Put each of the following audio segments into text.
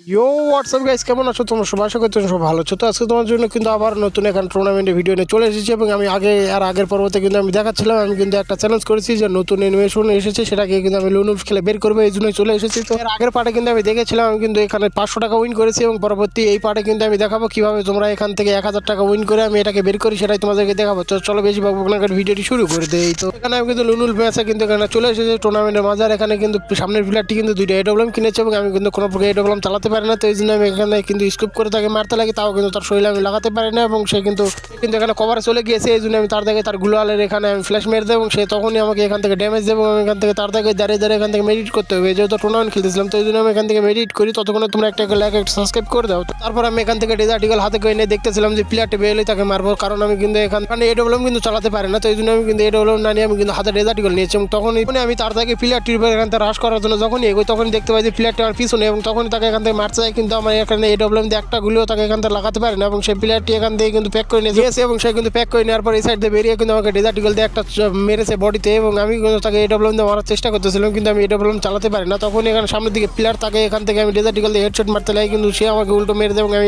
ইয়ো WhatsApp guys, কেমন আছো তোমরা সবাই? আশা করি তোমরা সব ভালো আছো। তো আজকে তোমার জন্য কিন্তু আবার নতুন এখানে টুর্নামেন্টের ভিডিও নিয়ে চলে এসেছি এবং আমি আগের পর্বতে কিন্তু আমি দেখাচ্ছিলাম আমি কিন্তু একটা চ্যালেঞ্জ করেছি যে নতুন অ্যানিমেশন এসেছে, সেটাকে কিন্তু আমি লুনুফ খেলে বের করবো, এই জন্যই চলে এসেছি। তো এর আগের পার্টে কিন্তু আমি দেখেছিলাম আমি কিন্তু এখানে 500 টাকা উইন করেছি এবং পরবর্তী এই পার্টে কিন্তু আমি দেখাবো কীভাবে তোমরা এখান থেকে 1000 টাকা উইন করে আমি এটাকে বের করি, সেটাই তোমাদেরকে দেখাবো। তো চলো বেশি ভাবনাকার ভিডিওটি শুরু করে দেই। তো এখানে আমি কিন্তু লুনুল ম্যাচে কিন্তু এখানে চলে এসেছে টুর্নামেন্টের মাঝার। এখানে কিন্তু সামনের প্লেয়ারটি কিন্তু 2টা এডব্লিউএম কিনেছে এবং আমি কিন্তু কোনো প্রকার এডব্লিউএম চালাতে পারি না, তো এই জন্য আমি এখানে কিন্তু স্কুপ করে তাকে মারতে লাগে, তাও কিন্তু তার শরীরে আমি লাগাতে পারি না এবং সে কিন্তু এখানে কভারে চলে গিয়েছে। এই জন্য আমি তার দেখে তার গুলালের এখানে আমি ফ্ল্যাশ মেরে দেবো এবং সে তখনই আমাকে এখান থেকে ড্যামেজ দেবো এবং এখান থেকে তার দেখে দাঁড়িয়ে এখান থেকে মেডিট করতে হবে, যেহেতু টুর্নামেন্ট খেলতেছিলাম। তো এই জন্য আমি এখান থেকে মেডিট করি, ততক্ষণে তোমরা একটা লাইক একটা সাবস্ক্রাইব করে দাও। তারপর আমি এখান থেকে ডেজার্টিকল হাতে করে নিয়ে দেখতেছিলাম যে প্লেয়ারটি বেরোলে তাকে মারবো, কারণ আমি কিন্তু এখানে এডব্লিউএম কিন্তু চালাতে পারি না। তো এই জন্য আমি কিন্তু এডব্লিউএম না নিয়ে আমি কিন্তু হাতে ডেজার্টিকল নিয়েছি এবং তখনই আমি তার থেকে প্লেয়ারটির উপর এখান থেকে রাশ করার জন্য যখনই এগোই তখন দেখতে পাই যে প্লেয়ারটি আমার পিছনে এবং তখনই তাকে এখান থেকে মারতে যায়, কিন্তু আমার এখানে এডব্লিউএম দিয়ে একটা গুলিও তাকে এখান থেকে লাগাতে পারে না এবং সেই প্লেয়ারটি এখান থেকে কিন্তু প্যাক করে নিয়েছে এবং সে কিন্তু প্যাক করে নেওয়ার পর এই সাইড দিয়ে বেরিয়ে কিন্তু আমাকে ডেজার্টিকল দিয়ে একটা মেরেছে বডিতে এবং আমি কিন্তু তাকে এডব্লিউএম দিয়ে মারার চেষ্টা করতেছিলাম, কিন্তু আমি এডব্লিউএম চালাতে পারি না। তখন এখানে সামনের দিকে প্লেয়ার তাকে এখান থেকে আমি ডেজার্টিকল দিয়ে হেডশট মারতে লাগে, কিন্তু সে আমাকে উল্টো মেরে দেয় এবং আমি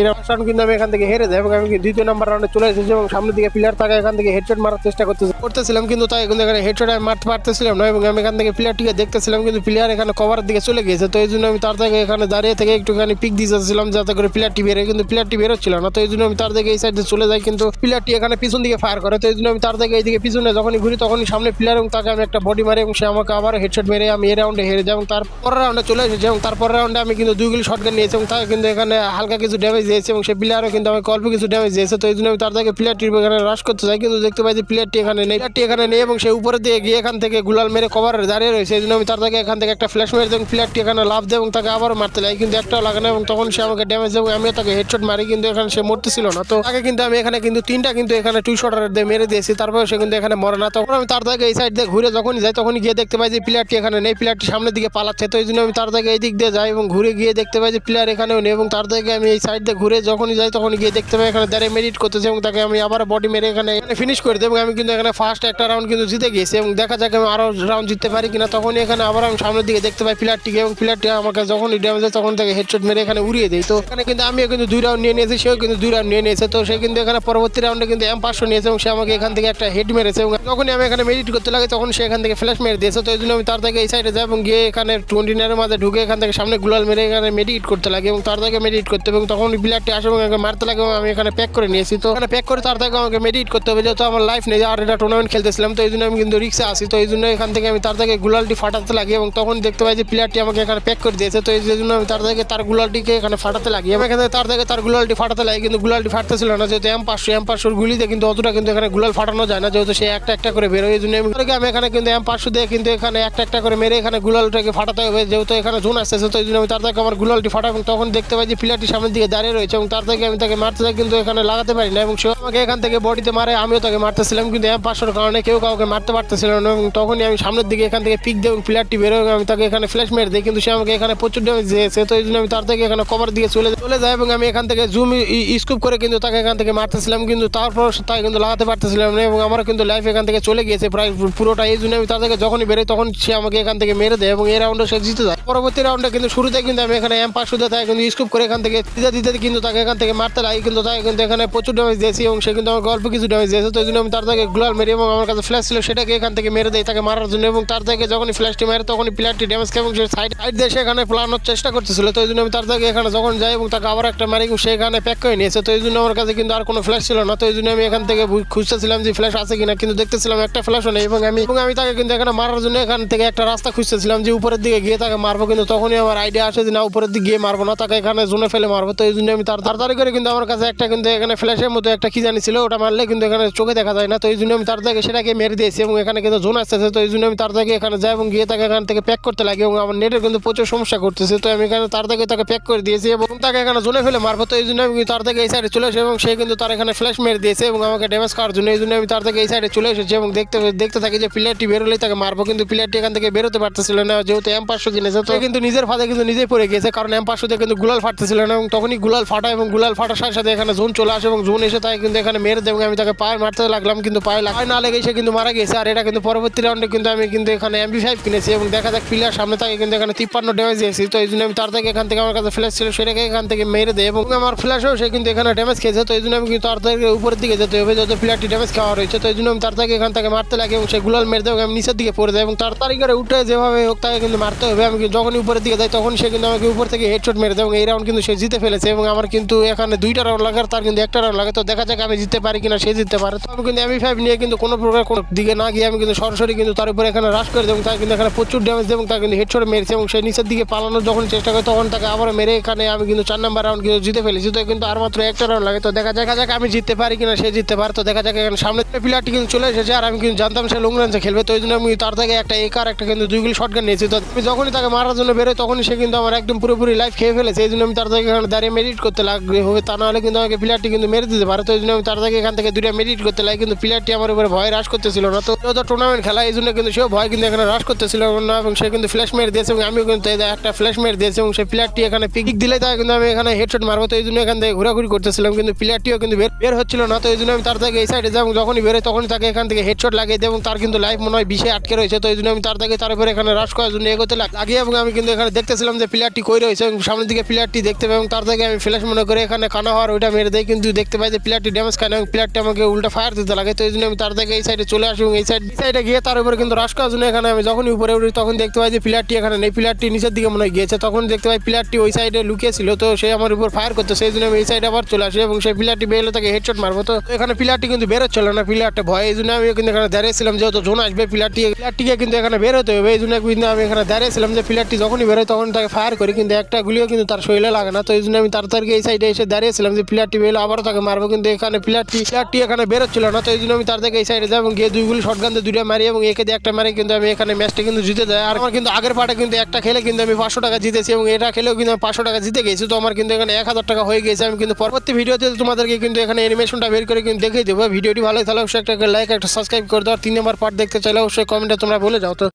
কিন্তু আমি এখান থেকে হেরে যাই এবং আমি দ্বিতীয় নাম্বার রাউন্ডে চলে এসেছি এবং সামনের দিকে প্লেয়ার তাকে এখান থেকে হেডশট মারার চেষ্টা করতেছিলাম, কিন্তু তাই কিন্তু এখানে হেডশট আমি মারতে পারতেছিলাম না এবং আমি এখান থেকে প্লেয়ারটিকে দেখতেছিলাম, কিন্তু প্লেয়ার এখানে কভারের দিকে চলে গিয়েছে। তো এই জন্য আমি তার থেকে এখানে দাঁড়িয়ে থেকে একটুখানি পিক দিয়েছিলাম যাতে করে প্লেয়ারটি বেরোয়, কিন্তু প্লেয়ারটি বেরোচ্ছিল না। তো এই জন্য আমি তার দিকে এই সাইডে চলে যাই, কিন্তু প্লেয়ারটি এখানে পিছন দিকে ফায়ার করে। তো এই জন্য আমি তার দিকে এইদিকে পিছনে যখনই ঘুরি তখনই সামনে প্লেয়ার এবং তাকে আমি একটা বডি মারি এবং সে আমাকে আবার হেডশট মেরে আমি এই রাউন্ডে হেরে যাই এবং তারপরের রাউন্ডে চলে এসেছে এবং তারপরের রাউন্ডে আমি কিন্তু 2 গুলি শটগান নিয়েছি এবং তাকে কিন্তু এখানে হালকা কিছু ড্যামেজ দিয়েছে এবং সেই প্লেয়ারও কিন্তু আমাকে অল্প কিছু ড্যামেজ দিয়েছে। তো এই জন্য আমি তার থেকে প্লেয়ারটির এখানে রাশ করতে চাই, কিন্তু দেখতে পাই যে প্লেয়ারটি এখানে নেই এবং সে উপরে দিয়ে গিয়ে এখান থেকে গুলাল মেরে কভারে দাঁড়িয়ে রয়েছে। এই জন্য আমি তার থেকে এখান থেকে একটা ফ্ল্যাশ মেরে এবং প্লেয়ারটি এখানে লাভ দেয় এবং তাকে আবারও মারতে লাগে, কিন্তু একটাও লাগে না এবং তখন সে আমাকে ড্যামেজ দেয় এবং আমিও তাকে হেডশট মারি, কিন্তু এখানে সে মরতেছিল না। তো তাকে কিন্তু আমি এখানে কিন্তু 3টা কিন্তু এখানে 2 শটার দিয়ে মেরে দিয়েছি, তারপরে সে কিন্তু এখানে মরে না। তখন আমি তার থেকে এই সাইড দিয়ে ঘুরে যখনই যাই তখনই গিয়ে দেখতে পাই যে প্লেয়ারটি এখানে নেই, প্লেয়ারটি সামনের দিকে পালাচ্ছে। তো এই জন্য আমি তার থেকে এই দিক দিয়ে যাই এবং ঘুরে গিয়ে দেখতে পাই যে প্লেয়ার এখানেও নেই এবং তার থেকে আমি এই সাইড দিয়ে ঘুরে যখনই যাই তখনই গিয়ে দেখতে পাই এখানে দাঁড়িয়ে মেডিট করতেছে এবং তাকে আমি আবার বডি মেরে এখানে ফিনিশ করে দেবো এবং আমি কিন্তু এখানে ফার্স্ট একটা রাউন্ড কিন্তু জিতে গেছি এবং দেখা যাক আমি আরও রাউন্ড জিততে পারি কিনা। তখনই এখানে আবার আমি সামনের দিকে দেখতে পাই প্লেয়ারটিকে এবং প্লেয়ারটি আমাকে যখনই ড্যামেজ দেয় তখন তাকে হেডশট মেরে এখানে উড়িয়ে দেয়। তো এখানে কিন্তু আমিও কিন্তু 2 রাউন্ড নিয়ে নিয়েছি, সেও কিন্তু 2 রাউন্ড নিয়ে নিয়েছে। তো সে কিন্তু এখানে পরবর্তী রাউন্ডে কিন্তু M500 নিয়েছে এবং সে আমাকে এখান থেকে একটা হেড মেরেছে এবং যখনই আমি এখানে মেডিট করতে লাগে তখন সে এখান থেকে ফ্ল্যাশ মেরে দিয়েছে। তো এই জন্য আমি তার থেকে এই সাইডে যাই এবং গিয়ে এখানে 29 মাঝে ঢুকে এখান থেকে সামনে গুলাল মেরে এখানে মেডিট করতে লাগে এবং তার থেকে মেডিট করতে এবং তখন প্লেয়ারটি আসে এবং মারতে লাগে এবং আমি এখানে প্যাক করে নিয়েছি। তো এখানে প্যাক করে তার থেকে আমাকে মেডিট করতে হবে, যেহেতু আমার লাইফ নেই আর এটা টুর্নামেন্ট খেলতেছিলাম, তো এই জন্য আমি কিন্তু রিক্সে আসি। তো এই জন্য এখান থেকে আমি তার থেকে গুলালটি ফাটাতে লাগি এবং তখন দেখতে পাই যে প্লেয়ারটি আমাকে এখানে প্যাক করে দিয়েছে। তো এই জন্য আমি তার থেকে তার গুলালটিকে এখানে ফাটাতে লাগি এবং এখানে তার থেকে তার গুলালটি ফাটাতে লাগে, কিন্তু গুলালটি ফাটতেছিল না, যেহেতু M500 গুলিতে কিন্তু অতটা কিন্তু এখানে গুলাল ফাটানো যায় না, যেহেতু সে একটা করে বেরোয়। এই জন্য আমি এখানে কিন্তু M500 দিয়ে কিন্তু এখানে একটা করে মেরে এখানে গুলালটাকে ফাটাতে হবে, যেহেতু এখানে জোন আসতেছে। তো এই জন্য আমি তার থেকে আমার গুলালটি ফাটা এবং তখন দেখতে পাই যে প্লেয়ারটি সামনের দিকে দাঁড়িয়ে রয়েছে এবং তার থেকে আমি তাকে মারতে যাই, কিন্তু এখানে লাগাতে পারি না এবং সে আমাকে এখান থেকে বডিতে মারে, আমিও তাকে মারতেছিলাম, কিন্তু M500 কারণে কেউ কাউকে মারতে পারতেছিল না এবং তখনই আমি সামনের দিকে এখান থেকে পিক দেব এবং প্লেয়ারটি বেরোয় এবং আমি তাকে এখানে ফ্ল্যাশ মেরে দিই, কিন্তু সে আমাকে এখানে প্রচুর ড্যামেজ দিয়েছে। তো এই জন্য আমি তার থেকে এখানে কভার দিকে চলে যাই এবং আমি এখান থেকে জুম স্কুপ করে কিন্তু তাকে এখান থেকে মারতেছিলাম, কিন্তু তারপর তাকে কিন্তু লাগাতে পারতেছিলাম না এবং আমার কিন্তু লাইফ এখান থেকে চলে গিয়েছে প্রায় পুরোটা। এই জন্য আমি তার থেকে যখনই বেরোই তখন সে আমাকে এখান থেকে মেরে দেয় এবং এই রাউন্ডে সে জিতে যায়। পরবর্তী রাউন্ডে কিন্তু শুরুতে কিন্তু আমি এখানে M500 তাকে কিন্তু স্কুপ করে এখান থেকে দিতে কিন্তু তাকে এখান থেকে মারতে লাগে, কিন্তু তাকে কিন্তু এখানে প্রচুর ড্যামেজ দিয়েছি এবং সে কিন্তু আমাকে অল্প কিছু ড্যামেজ দিয়েছে। তো এই জন্য আমি তার থেকে গুলাল মেরে এবং আমার কাছে ফ্ল্যাশ ছিল সেটাকে এখান থেকে মেরে দেয় তাকে মারার জন্য এবং তার থেকে যখনই ফ্ল্যাশটি মারে তখনই প্লেয়ারটি ড্যামেজ খায় এবং সে সাইড দিয়ে সেখানে প্লানোর চেষ্টা করতেছিল। তো এই জন্য আমি তার থেকে এখানে যখন যাই এবং তাকে আবার একটা মারি এবং সেখানে প্যাক করে নিয়েছে। তো এই জন্য আমার কাছে কিন্তু আর কোনো ফ্ল্যাশ ছিল না। তো এই জন্য আমি এখান থেকে খুঁজতেছিলাম যে ফ্ল্যাশ আছে কিনা, কিন্তু দেখতেছিলাম একটা ফ্ল্যাশও নেই এবং আমি তাকে কিন্তু এখানে মারার জন্য এখান থেকে একটা রাস্তা খুঁজতেছিলাম যে উপরের দিকে গিয়ে তাকে মারবো, কিন্তু তখনই আমার আইডিয়া আসে যে না, উপরের দিকে গিয়ে মারবো না, তাকে এখানে জোনে ফেলে মারবো। তো এই জন্য আমি তাড়াতাড়ি করে কিন্তু আমার কাছে একটা কিন্তু এখানে ফ্ল্যাশের মতো একটা কি জানি ছিল, ওটা মারলে কিন্তু এখানে চোখে দেখা যায় না। তো এই জন্য আমি তার থেকে সেটাকে মেরে দিয়েছি এবং এখানে কিন্তু জোন আসতেছে। তো এই জন্য আমি তার থেকে এখানে যাই এবং গিয়ে তাকে এখান থেকে প্যাক করতে লাগে এবং আমার নেটের কিন্তু প্রচুর সমস্যা করতেছে। তো আমি এখানে তার থেকে তাকে প্যাক করে দিয়েছি এবং তাকে এখানে জোনে ফেলে মারবো। তো এই জন্য আমি তার থেকে এই সাইডে চলে এসে এবং সে কিন্তু তার এখানে ফ্ল্যাশ মেরে দিয়েছে এবং আমাকে ড্যামেজ করার জন্য। এই জন্য আমি তার থেকে এই সাইডে চলে এসেছি এবং দেখতে থাকি যে প্লেয়ারটি বেরোলেই তাকে মারবো, কিন্তু প্লেয়ারটি এখান থেকে বেরোতে পারতেছিল না, যেহেতু M500 কিনেছে। তো কিন্তু নিজের ফাঁদে কিন্তু নিজেই পড়ে গিয়েছে, কারণ M500 দিয়ে কিন্তু গুলাল ফাটতেছিল না এবং তখনই গুলাল ফাটা এবং গুলাল ফাটার সাথে সাথে এখানে জোন চলে আসে এবং জোন এসে তাই কিন্তু এখানে মেরে দেয় এবং আমি তাকে পায়ে মারতে লাগলাম, কিন্তু পায়ে না লেগে সে কিন্তু মারা গেছে। আর এটা কিন্তু পরবর্তী রাউন্ডে কিন্তু আমি কিন্তু এখানে MP5 কিনেছি এবং দেখা যাক প্লেয়ার সামনে থাকে কিন্তু এখানে 53 ড্যামেজ দিয়েছি। তো এই জন্য আমি তার থেকে এখান থেকে থেকে আমার কাছে ফ্ল্যাশ ছিল সেটাকে এখান থেকে মেরে দেয় এবং আমার ফ্ল্যাশও সে কিন্তু এখানে ড্যামেজ খেয়েছে। তো এই জন্য আমি কিন্তু তার থেকে উপরের দিকে যেতে হবে যত প্লেয়ারটি ড্যামেজ খাওয়া রয়েছে। তো এই জন্য আমি তার থেকে এখান থেকে মারতে লাগে এবং সে গুলাল মেরে দেয় এবং আমি নিচের দিকে পড়ে যাই এবং তাড়াতাড়ি করে উঠে যেভাবে হোক তাকে কিন্তু মারতে হবে। আমি যখনই উপরের দিকে যাই তখন সে কিন্তু আমাকে উপর থেকে হেডশট মেরে দেয় এবং এই রাউন্ড কিন্তু সে জিতে ফেলেছে এবং আমার কিন্তু এখানে 2টা রাউন্ড লাগে তার কিন্তু 1টা রাউন্ড লাগে। তো দেখা যাক আমি জিততে পারি কিনা, সে জিততে পারে। তো আমি কিন্তু M5 নিয়ে কিন্তু কোনো প্রকার কোনো দিকে না গিয়ে আমি কিন্তু সরাসরি কিন্তু তার উপরে এখানে রাশ করে দেয় এবং তাকে কিন্তু এখানে প্রচুর ড্যামেজ দেয় এবং তাকে কিন্তু হেডশট মেরেছে এবং সে নিচের দিকে পালানোর যখন চেষ্টা করে তখন তাকে আবার মেরে এখানে আমি কিন্তু 4 নাম্বার রাউন্ড কিন্তু জিতে ফেলেছি। তো কিন্তু আর মাত্র 1টা রাউন্ড লাগে। তো দেখা যাক আমি জিততে পারি কিনা, সে জিততে পারে। তো দেখা যাক এখানে সামনে প্লেয়ারটি কিন্তু চলে এসেছে আর আমি কিন্তু জানতাম সে লং রেঞ্জে খেলবে। তো এই জন্য আমি তার থেকে একটা AK আর একটা কিন্তু 2 গুলি শটগান নিয়েছি। তো আমি যখনই তাকে মারার জন্য বেরোই তখনই সে কিন্তু আমার একদম পুরোপুরি লাইফ খেয়ে ফেলেছে। এই জন্য আমি তার থেকে এখানে দাঁড়িয়ে মেডিট করতে লাগবে হবে, তা নাহলে কিন্তু আমাকে প্লেয়ারটি কিন্তু মেরে দিতে পারে। তো এই জন্য আমি তার থেকে এখান থেকে 2টা মেডিট করতে লাগে, কিন্তু প্লেয়ারটি আমার উপরে ভয় হ্রাস করতেছিল না। তো টুর্নামেন্ট খেলা এই জন্য কিন্তু সেও ভয় কিন্তু এখানে হ্রাস করতেছিল না এবং সে কিন্তু ফ্ল্যাশ মেরে দিয়েছে এবং আমিও কিন্তু একটা ফ্ল্যাশ মেরে দিয়েছি এবং সেই প্লেয়ারটি এখানে পিক দিলে তাই কিন্তু আমি এখানে হেডশট মারবো। তো এই জন্য এখান থেকে ঘোরাঘুরি করতেছিলাম কিন্তু প্লেয়ারটিও কিন্তু বের হচ্ছিল না। তো এই জন্য আমি তার থেকে এই সাইডে যাই এবং যখনই বেরোয় তখনই তাকে এখান থেকে হেডশট লাগিয়ে দেয় এবং তার কিন্তু লাইফ মনে হয় 20-এ আটকে রয়েছে। তো এই জন্য আমি তার উপরে এখানে রাশ করার জন্য এগোতে লাগিয়ে এবং আমি কিন্তু এখানে দেখতেছিলাম যে প্লেয়ারটি কই রয়েছে এবং সামনের দিকে প্লেয়ারটি দেখতে পাই এবং তার থেকে আমি ফ্ল্যাশ মনে করে এখানে কানা হওয়ার ওইটা মেরে দেয়, কিন্তু দেখতে পাই যে প্লেয়ারটি ড্যামেজ খায় না এবং প্লেয়ারটি আমাকে উল্টা ফায়ার দিতে লাগে। তো এই জন্য আমি তার থেকে এই সাইডে চলে আসি এবং এই সাইডে গিয়ে তার উপরে কিন্তু রাশ করার জন্য এখানে আমি যখনই উপরে উঠি তখন দেখতে পাই যে প্লেয়ারটি এখানে নেই, প্লেয়ারটি নিচের দিকে মনে হয় গিয়েছে। তখন দেখতে পাই প্লেয়ারটি ওই সাইডে লুকিয়েছিল, তো সে আমার উপর ফায়ার করতে, সেই জন্য আমি এই সাইডে আবার চলে আসি এবং সেই প্লেয়ারটি বেরোলে তাকে হেডশট মারবো। তো এখানে প্লেয়ারটি কিন্তু বেরোচ্ছিল না, প্লেয়ারটা ভয়, এই জন্য আমি কিন্তু এখানে দাঁড়িয়েছিলাম যেহেতু জোন আসবে প্লেয়ারটিকে কিন্তু এখানে বের হতে হবে। এই জন্য কিন্তু আমি এখানে দাঁড়িয়েছিলাম যে প্লেয়ারটি যখনই বেরোয় তখন তাকে ফায়ার করি, কিন্তু একটা গুলিও কিন্তু তার শরীরে লাগে না। তো এই জন্য আমি তাড়াতাড়ি এই সাইডে এসে দাঁড়িয়েছিলাম যে প্লেয়ারটি বেরোলে আবারও তাকে মারবো, কিন্তু এখানে প্লেয়ারটি এখানে বেরোচ্ছিল না। তো এই জন্য আমি তার থেকে এই সাইডে যাই এবং গিয়ে 2 গুলি শটগান দিয়ে 2টা মারি এবং একে দিয়ে একটা মারি, কিন্তু আমি এখানে ম্যাচটা কিন্তু জিতে যাই। আর আমার কিন্তু আগের পার্টে কিন্তু একটা খেলে কিন্তু আমি 500 টাকা জিতেছি এবং এটা খেলেও কিন্তু আমি 500 টাকা জিতে গেছি। তো আমার কিন্তু এখানে 1000 টাকা হয়ে গেছে। আমি কিন্তু পরবর্তী ভিডিওতে তোমাদেরকে কিন্তু এখানে অ্যানিমেশনটা বের করে কিন্তু দেখিয়ে দেবো। ভিডিওটি ভালো তাহলে অবশ্যই একটা লাইক, একটা সাবস্ক্রাইব করে দাও। 3 নম্বর পার্ট দেখতে চাইলে অবশ্যই কমেন্টে তোমরা বলে যাও। তো